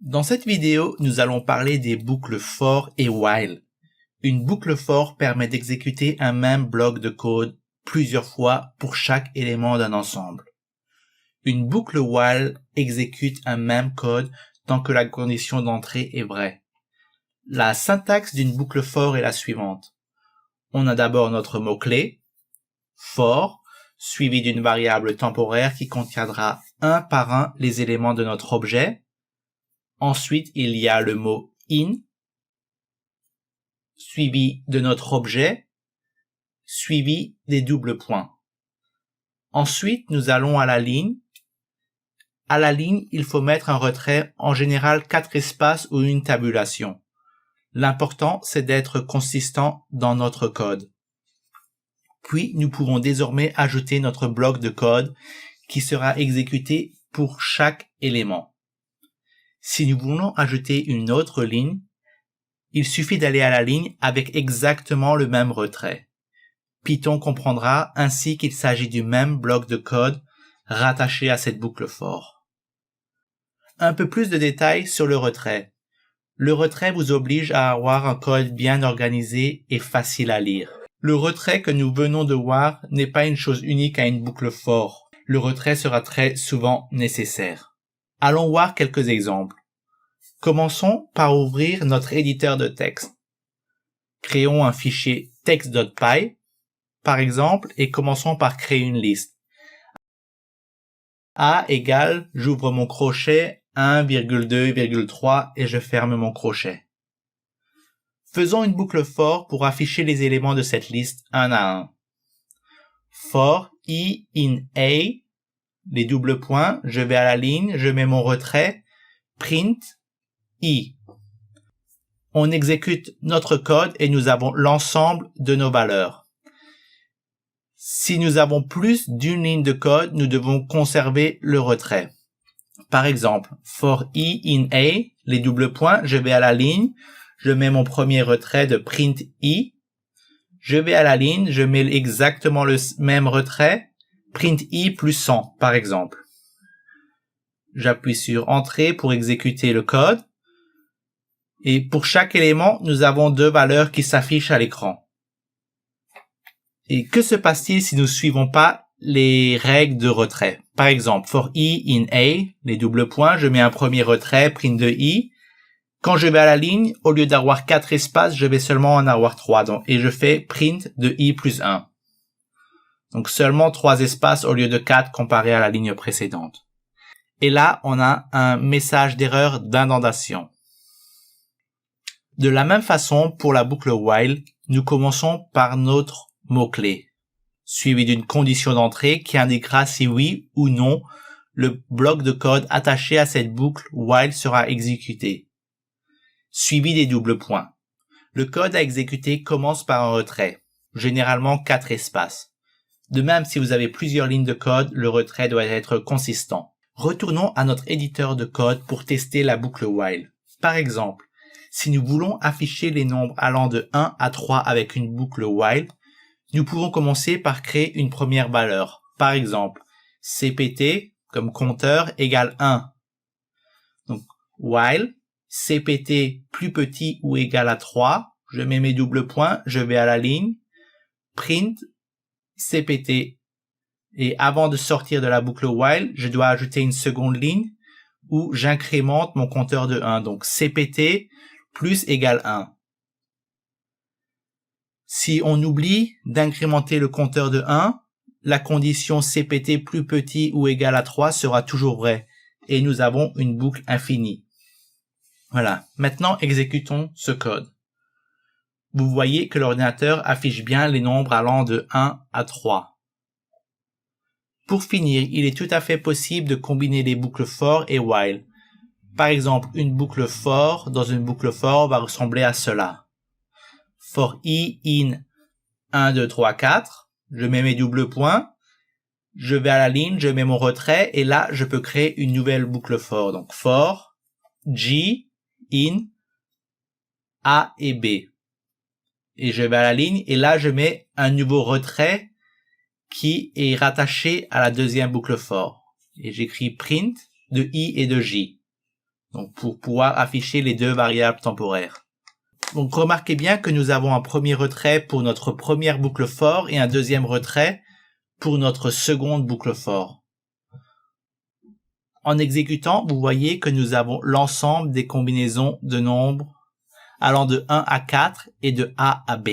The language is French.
Dans cette vidéo, nous allons parler des boucles for et while. Une boucle for permet d'exécuter un même bloc de code plusieurs fois pour chaque élément d'un ensemble. Une boucle while exécute un même code tant que la condition d'entrée est vraie. La syntaxe d'une boucle for est la suivante. On a d'abord notre mot-clé, for, suivi d'une variable temporaire qui contiendra un par un les éléments de notre objet. Ensuite, il y a le mot in, suivi de notre objet, suivi des doubles points. Ensuite, nous allons à la ligne. À la ligne, il faut mettre un retrait, en général 4 espaces ou une tabulation. L'important, c'est d'être consistant dans notre code. Puis, nous pouvons désormais ajouter notre bloc de code qui sera exécuté pour chaque élément. Si nous voulons ajouter une autre ligne, il suffit d'aller à la ligne avec exactement le même retrait. Python comprendra ainsi qu'il s'agit du même bloc de code rattaché à cette boucle for. Un peu plus de détails sur le retrait. Le retrait vous oblige à avoir un code bien organisé et facile à lire. Le retrait que nous venons de voir n'est pas une chose unique à une boucle for. Le retrait sera très souvent nécessaire. Allons voir quelques exemples. Commençons par ouvrir notre éditeur de texte. Créons un fichier text.py, par exemple, et commençons par créer une liste. A égale, j'ouvre mon crochet, 1,2,3 et je ferme mon crochet. Faisons une boucle for pour afficher les éléments de cette liste un à un. For i in a, les doubles points, je vais à la ligne, je mets mon retrait, print i. On exécute notre code et nous avons l'ensemble de nos valeurs. Si nous avons plus d'une ligne de code, nous devons conserver le retrait. Par exemple, for i in a, les doubles points, je vais à la ligne, je mets mon premier retrait de print i, je vais à la ligne, je mets exactement le même retrait, print i plus 100, par exemple. J'appuie sur Entrée pour exécuter le code. Et pour chaque élément, nous avons deux valeurs qui s'affichent à l'écran. Et que se passe-t-il si nous ne suivons pas les règles de retrait? Par exemple, for i in a, les doubles points, je mets un premier retrait, print de i. Quand je vais à la ligne, au lieu d'avoir 4 espaces, je vais seulement en avoir 3. Et je fais print de i plus 1. Donc seulement 3 espaces au lieu de 4 comparé à la ligne précédente. Et là, on a un message d'erreur d'indentation. De la même façon, pour la boucle while, nous commençons par notre mot-clé, suivi d'une condition d'entrée qui indiquera si oui ou non le bloc de code attaché à cette boucle while sera exécuté, suivi des doubles points. Le code à exécuter commence par un retrait, généralement 4 espaces. De même, si vous avez plusieurs lignes de code, le retrait doit être consistant. Retournons à notre éditeur de code pour tester la boucle while. Par exemple, si nous voulons afficher les nombres allant de 1 à 3 avec une boucle while, nous pouvons commencer par créer une première valeur. Par exemple, cpt comme compteur égale 1. Donc, while, cpt plus petit ou égal à 3, je mets mes doubles points, je vais à la ligne, print cpt. Et avant de sortir de la boucle while, je dois ajouter une seconde ligne où j'incrémente mon compteur de 1. Donc, cpt plus égale 1. Si on oublie d'incrémenter le compteur de 1, la condition cpt plus petit ou égal à 3 sera toujours vraie et nous avons une boucle infinie. Voilà. Maintenant, exécutons ce code. Vous voyez que l'ordinateur affiche bien les nombres allant de 1 à 3. Pour finir, il est tout à fait possible de combiner les boucles for et while. Par exemple, une boucle for dans une boucle for va ressembler à cela. For i in 1, 2, 3, 4, je mets mes doubles points, je vais à la ligne, je mets mon retrait, et là, je peux créer une nouvelle boucle for. Donc, for, g, in, a et b. Et je vais à la ligne, et là, je mets un nouveau retrait qui est rattaché à la deuxième boucle for. Et j'écris print de i et de j. Donc, pour pouvoir afficher les deux variables temporaires. Donc, remarquez bien que nous avons un premier retrait pour notre première boucle for et un deuxième retrait pour notre seconde boucle for. En exécutant, vous voyez que nous avons l'ensemble des combinaisons de nombres allant de 1 à 4 et de A à B.